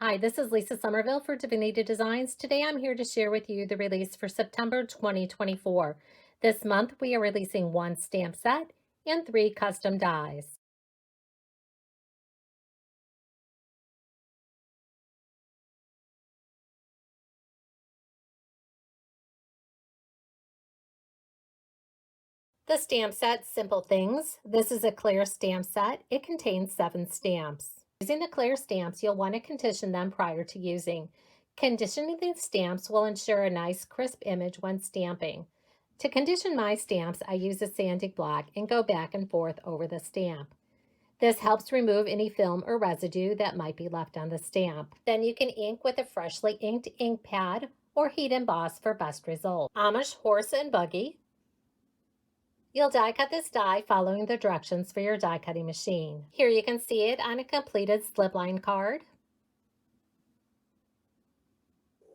Hi, this is Lisa Somerville for Divinity Designs. Today I'm here to share with you the release for September 2024. This month we are releasing one stamp set and 3 custom dies. The stamp set, Simple Things. This is a clear stamp set. It contains 7 stamps. Using the clear stamps, you'll want to condition them prior to using. Conditioning the stamps will ensure a nice crisp image when stamping. To condition my stamps, I use a sanding block and go back and forth over the stamp. This helps remove any film or residue that might be left on the stamp. Then you can ink with a freshly inked ink pad or heat emboss for best result. Amish horse and buggy. You'll die cut this die following the directions for your die cutting machine. Here you can see it on a completed slipline card.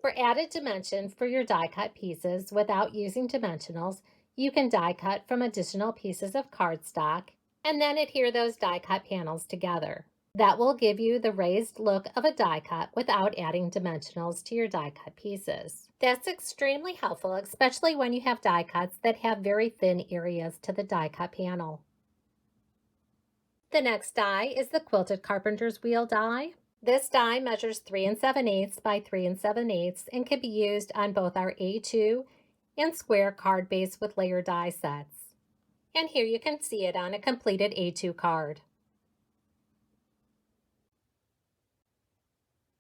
For added dimension for your die cut pieces without using dimensionals, you can die cut from additional pieces of cardstock and then adhere those die cut panels together. That will give you the raised look of a die cut without adding dimensionals to your die cut pieces. That's extremely helpful, especially when you have die cuts that have very thin areas to the die cut panel. The next die is the Quilted Carpenter's Wheel die. This die measures 3 7/8 by 3 7/8 and can be used on both our A2 and square card base with layer die sets. And here you can see it on a completed A2 card.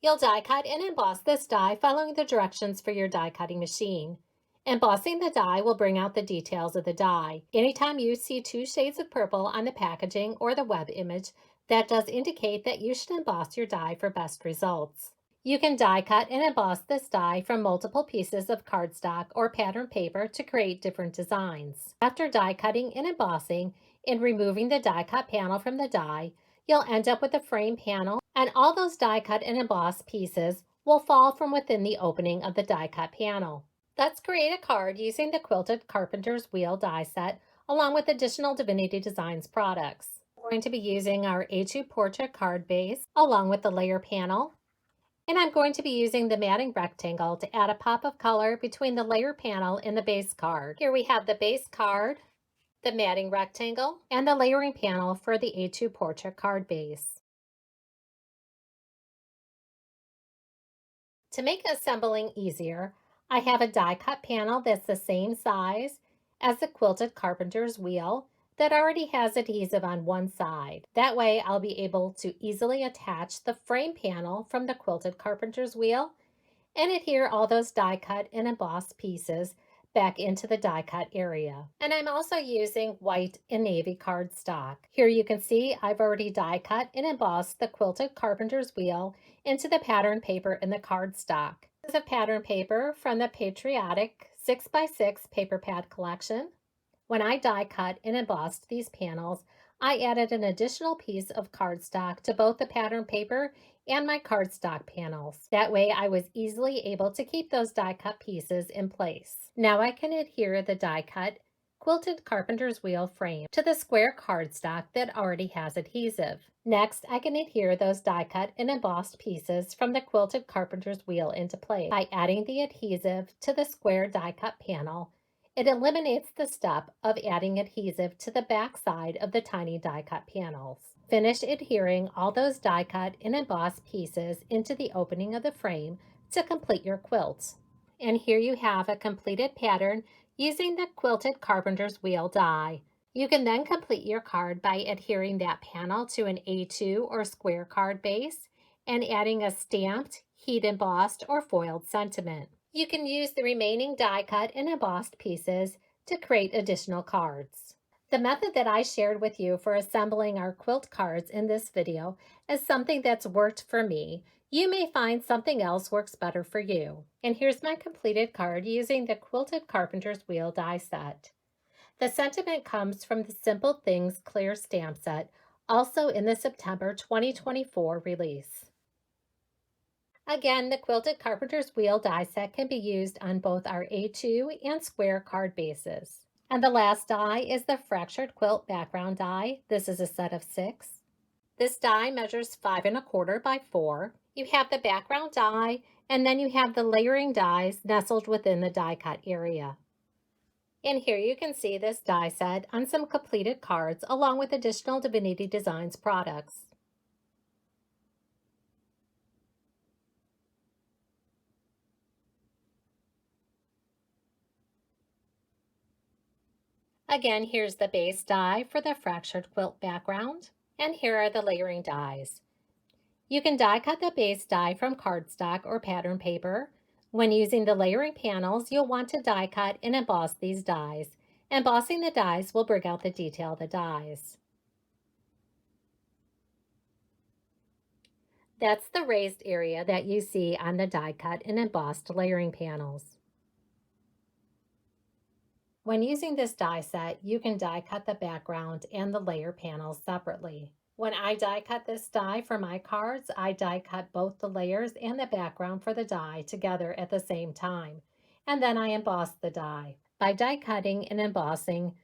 You'll die cut and emboss this die following the directions for your die cutting machine. Embossing the die will bring out the details of the die. Anytime you see 2 shades of purple on the packaging or the web image, that does indicate that you should emboss your die for best results. You can die cut and emboss this die from multiple pieces of cardstock or pattern paper to create different designs. After die cutting and embossing and removing the die cut panel from the die, you'll end up with a frame panel, and all those die cut and embossed pieces will fall from within the opening of the die cut panel. Let's create a card using the Quilted Carpenter's Wheel die set along with additional Divinity Designs products. We're going to be using our A2 portrait card base along with the layer panel, and I'm going to be using the matting rectangle to add a pop of color between the layer panel and the base card. Here we have the base card, the matting rectangle, and the layering panel for the A2 portrait card base. To make assembling easier, I have a die cut panel that's the same size as the Quilted Carpenter's Wheel that already has adhesive on one side. That way I'll be able to easily attach the frame panel from the Quilted Carpenter's Wheel and adhere all those die cut and embossed pieces back into the die cut area. And I'm also using white and navy cardstock. Here you can see I've already die cut and embossed the Quilted Carpenter's Wheel into the pattern paper in the cardstock. This is a pattern paper from the Patriotic 6x6 paper pad collection. When I die cut and embossed these panels, I added an additional piece of cardstock to both the pattern paper and my cardstock panels. That way I was easily able to keep those die cut pieces in place. Now I can adhere the die cut Quilted Carpenter's Wheel frame to the square cardstock that already has adhesive. Next, I can adhere those die cut and embossed pieces from the Quilted Carpenter's Wheel into place. By adding the adhesive to the square die cut panel, it eliminates the step of adding adhesive to the back side of the tiny die cut panels. Finish adhering all those die cut and embossed pieces into the opening of the frame to complete your quilt. And here you have a completed pattern using the Quilted Carpenter's Wheel die. You can then complete your card by adhering that panel to an A2 or square card base and adding a stamped, heat embossed, or foiled sentiment. You can use the remaining die cut and embossed pieces to create additional cards. The method that I shared with you for assembling our quilt cards in this video is something that's worked for me. You may find something else works better for you. And here's my completed card using the Quilted Carpenter's Wheel die set. The sentiment comes from the Simple Things clear stamp set, also in the September 2024 release. Again, the Quilted Carpenter's Wheel die set can be used on both our A2 and square card bases. And the last die is the Fractured Quilt background die. This is a set of 6. This die measures 5 1/4 by 4 You have the background die, and then you have the layering dies nestled within the die cut area. And here you can see this die set on some completed cards along with additional Divinity Designs products. Again, here's the base die for the fractured quilt background, and here are the layering dies. You can die cut the base die from cardstock or pattern paper. When using the layering panels, you'll want to die cut and emboss these dies. Embossing the dies will bring out the detail of the dies. That's the raised area that you see on the die cut and embossed layering panels. When using this die set, you can die cut the background and the layer panels separately. When I die cut this die for my cards, I die cut both the layers and the background for the die together at the same time, and then I emboss the die. By die cutting and embossing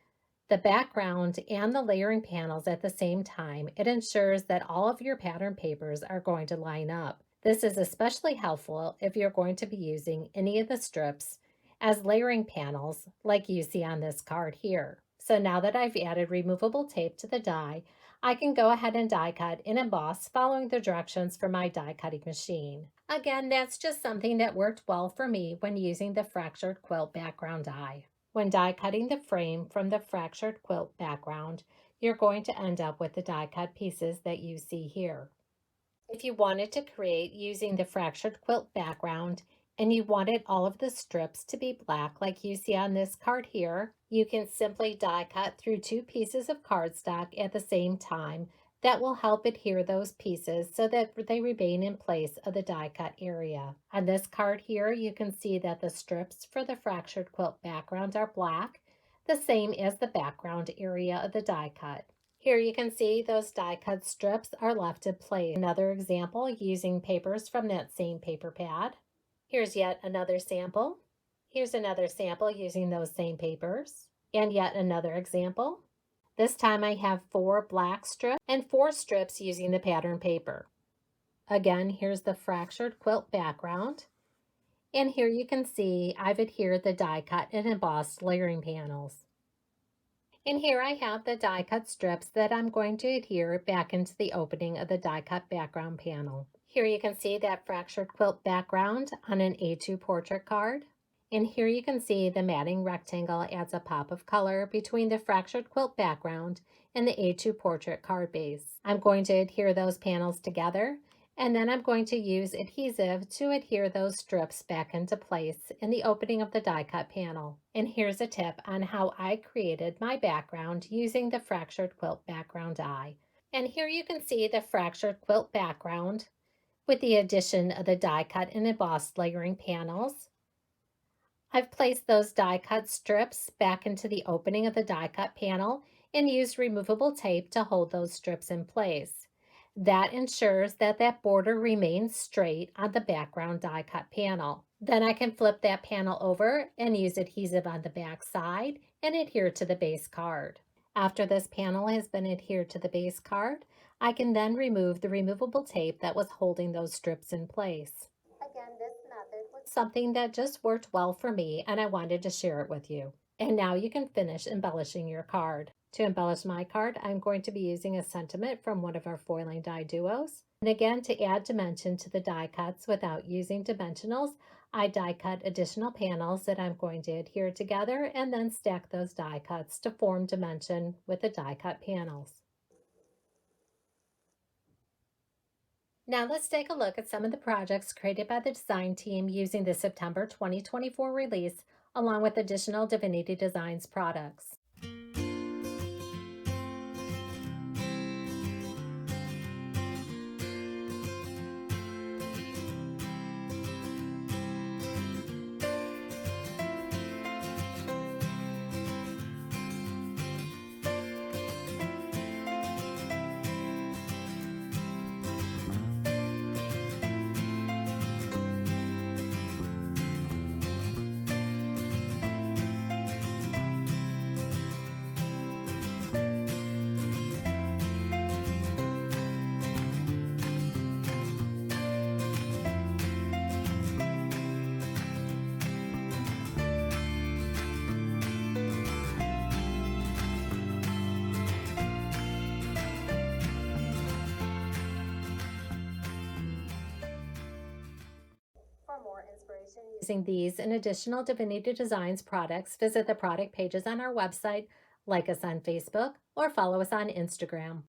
the background and the layering panels at the same time, it ensures that all of your pattern papers are going to line up. This is especially helpful if you're going to be using any of the strips as layering panels like you see on this card here. So now that I've added removable tape to the die, I can go ahead and die cut and emboss following the directions from my die cutting machine. Again, that's just something that worked well for me when using the fractured quilt background die. When die cutting the frame from the fractured quilt background, you're going to end up with the die cut pieces that you see here. If you wanted to create using the fractured quilt background and you wanted all of the strips to be black like you see on this card here, you can simply die cut through two pieces of cardstock at the same time. That will help adhere those pieces so that they remain in place of the die cut area. On this card here, you can see that the strips for the fractured quilt background are black, the same as the background area of the die cut. Here you can see those die cut strips are left in place. Another example using papers from that same paper pad. Here's yet another sample. Here's another sample using those same papers. And yet another example. This time I have 4 black strips and 4 strips using the pattern paper. Again, here's the fractured quilt background. And here you can see I've adhered the die cut and embossed layering panels. And here I have the die cut strips that I'm going to adhere back into the opening of the die cut background panel. Here you can see that fractured quilt background on an A2 portrait card. And here you can see the matting rectangle adds a pop of color between the fractured quilt background and the A2 portrait card base. I'm going to adhere those panels together, and then I'm going to use adhesive to adhere those strips back into place in the opening of the die cut panel. And here's a tip on how I created my background using the fractured quilt background die. And here you can see the fractured quilt background with the addition of the die cut and embossed layering panels. I've placed those die cut strips back into the opening of the die cut panel and used removable tape to hold those strips in place. That ensures that that border remains straight on the background die cut panel. Then I can flip that panel over and use adhesive on the back side and adhere to the base card. After this panel has been adhered to the base card, I can then remove the removable tape that was holding those strips in place. Again, this method was something that just worked well for me and I wanted to share it with you. And now you can finish embellishing your card. To embellish my card, I'm going to be using a sentiment from one of our foiling die duos. And again, to add dimension to the die cuts without using dimensionals, I die cut additional panels that I'm going to adhere together and then stack those die cuts to form dimension with the die cut panels. Now let's take a look at some of the projects created by the design team using the September 2024 release, along with additional Divinity Designs products. Using these and additional Divinity Designs products, visit the product pages on our website, like us on Facebook, or follow us on Instagram.